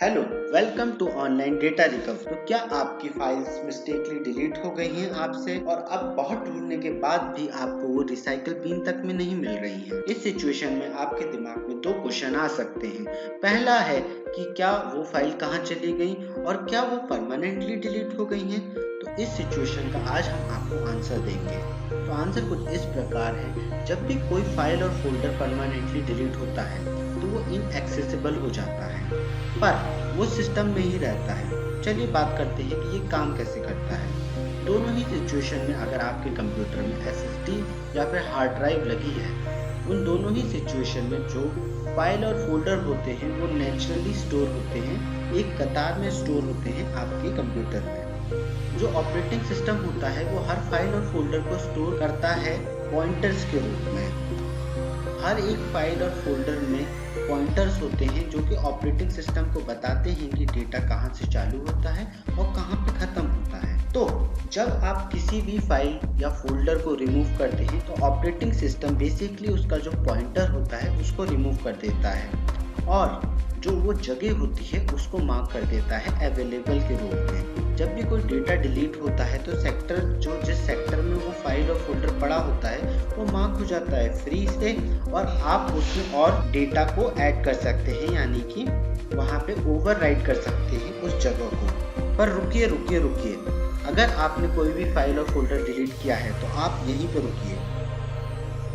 Hello, welcome to online data recover. तो क्या आपकी फाइल्स मिस्टेकली डिलीट हो गई हैं आपसे और अब बहुत ढूंढने के बाद भी आपको वो रिसाइकल बिन तक में नहीं मिल रही हैं? इस सिचुएशन में आपके दिमाग में दो क्वेश्चन आ सकते हैं। पहला है कि क्या वो फाइल कहाँ चली गई और क्या वो परमानेंटली डिलीट हो गई हैं? तो इस सिचुएशन का आज हम आपको आंसर देंगे। तो आंसर कुछ इस प्रकार है, जब भी कोई फाइल और फोल्डर परमानेंटली डिलीट होता है तो वो इनएक्सेसिबल हो जाता है, पर वो सिस्टम में ही रहता है। चलिए बात करते हैं कि ये काम कैसे करता है। दोनों ही सिचुएशन में अगर आपके कंप्यूटर में एसएसडी या फिर हार्ड ड्राइव लगी है, उन दोनों ही सिचुएशन में जो फाइल और फोल्डर होते हैं वो नेचुरली स्टोर होते हैं, एक कतार में स्टोर होते हैं आपके कंप्यूटर में। जो ऑपरेटिंग सिस्टम होता है वो हर फाइल और फोल्डर को स्टोर करता है पॉइंटर्स के रूप में। हर एक फाइल और फोल्डर में पॉइंटर्स होते हैं जो कि ऑपरेटिंग सिस्टम को बताते हैं कि डेटा कहाँ से चालू होता है और कहाँ पे खत्म होता है। तो जब आप किसी भी फाइल या फोल्डर को रिमूव करते हैं तो ऑपरेटिंग सिस्टम बेसिकली उसका जो पॉइंटर होता है उसको रिमूव कर देता है और जो वो जगह होती है उसको मार्क कर देता है अवेलेबल के रूप में। जब भी कोई डेटा डिलीट होता है तो सेक्टर जो जिस सेक्टर में वो फाइल और फोल्डर पड़ा होता है वो मार्क हो जाता है फ्री से और आप उसमें और डेटा को ऐड कर सकते हैं, यानी कि वहाँ पे ओवरराइट कर सकते हैं उस जगह को। पर रुकिए रुकिए रुकिए, अगर आपने कोई भी फाइल और फोल्डर डिलीट किया है तो आप यहीं पे रुकिए।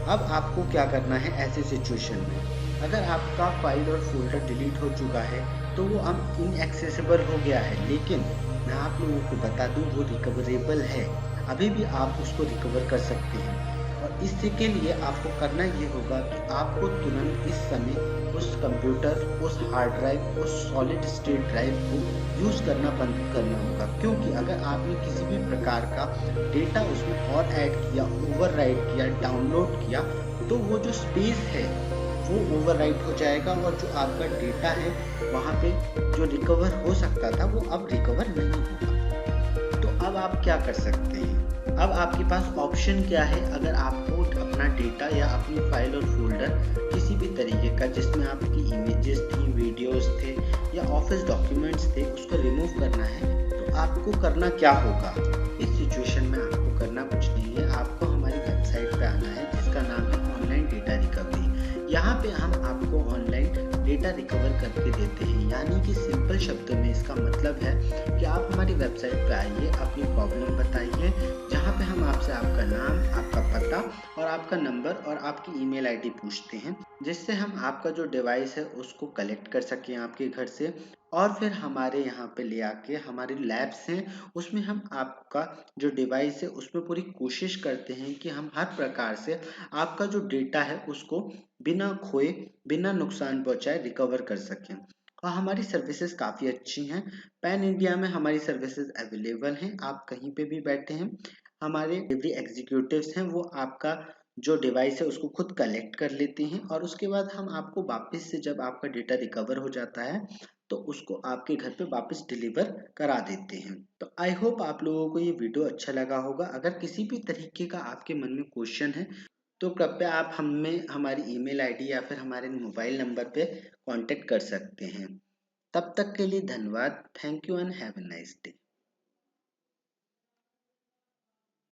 अब आपको क्या करना है ऐसे सिचुएशन में? अगर आपका फाइल और फोल्डर डिलीट हो चुका है तो वो अब इनएक्सेसिबल हो गया है, लेकिन मैं आप लोगों को बता दूं वो रिकवरेबल है। अभी भी आप उसको रिकवर कर सकते हैं और इसके लिए आपको करना ये होगा कि आपको तुरंत इस समय उस कंप्यूटर, उस हार्ड ड्राइव, उस सॉलिड स्टेट ड्राइव को यूज़ करना बंद करना होगा, क्योंकि अगर आपने किसी भी प्रकार का डेटा उसमें और ऐड किया, ओवरराइट किया, डाउनलोड किया तो वो जो स्पेस है वो ओवरराइट हो जाएगा और जो आपका डेटा है वहाँ पे जो रिकवर हो सकता था वो अब रिकवर नहीं होगा। तो अब आप क्या कर सकते हैं? अब आपके पास ऑप्शन क्या है? अगर आपको अपना डेटा या अपनी फाइल और फोल्डर किसी भी तरीके का जिसमें आपकी इमेजेस थी, वीडियोस थे या ऑफिस डॉक्यूमेंट्स थे उसको रिमूव करना है तो आपको करना क्या होगा? इस सिचुएशन में आपको करना कुछ नहीं है, आपको हमारी वेबसाइट पे आना है जिसका नाम है ऑनलाइन डेटा रिकवरी। यहाँ पे हम आपको ऑनलाइन डेटा रिकवर करके देते हैं, यानी कि सिंपल शब्दों में इसका मतलब है कि आप हमारी वेबसाइट पे आइए, अपनी प्रॉब्लम बताइए, जहाँ पे हम आपसे आपका नाम, आपका पता और आपका नंबर और आपकी ईमेल आईडी पूछते हैं, जिससे हम आपका जो डिवाइस है उसको कलेक्ट कर सकें आपके घर से और फिर हमारे यहाँ पे ले आके हमारे लैब्स हैं उसमें हम आपका जो डिवाइस है उसमें पूरी कोशिश करते हैं कि हम हर प्रकार से आपका जो डेटा है उसको बिना खोए, बिना नुकसान पहुंचाए रिकवर कर सकें। और हमारी सर्विसेज काफ़ी अच्छी हैं। पैन इंडिया में हमारी सर्विसेज अवेलेबल हैं, आप कहीं पे भी बैठे हैं हमारे डिलीवरी एग्जीक्यूटिव्स हैं वो आपका जो डिवाइस है उसको खुद कलेक्ट कर लेते हैं और उसके बाद हम आपको वापस से जब आपका डेटा रिकवर हो जाता है तो उसको आपके घर पे वापस डिलीवर करा देते हैं। तो आई होप आप लोगों को ये वीडियो अच्छा लगा होगा। अगर किसी भी तरीके का आपके मन में क्वेश्चन है तो कृपया आप हमें हमारी ईमेल आईडी या फिर हमारे मोबाइल नंबर पे कांटेक्ट कर सकते हैं। तब तक के लिए धन्यवाद। Thank you and have a nice day.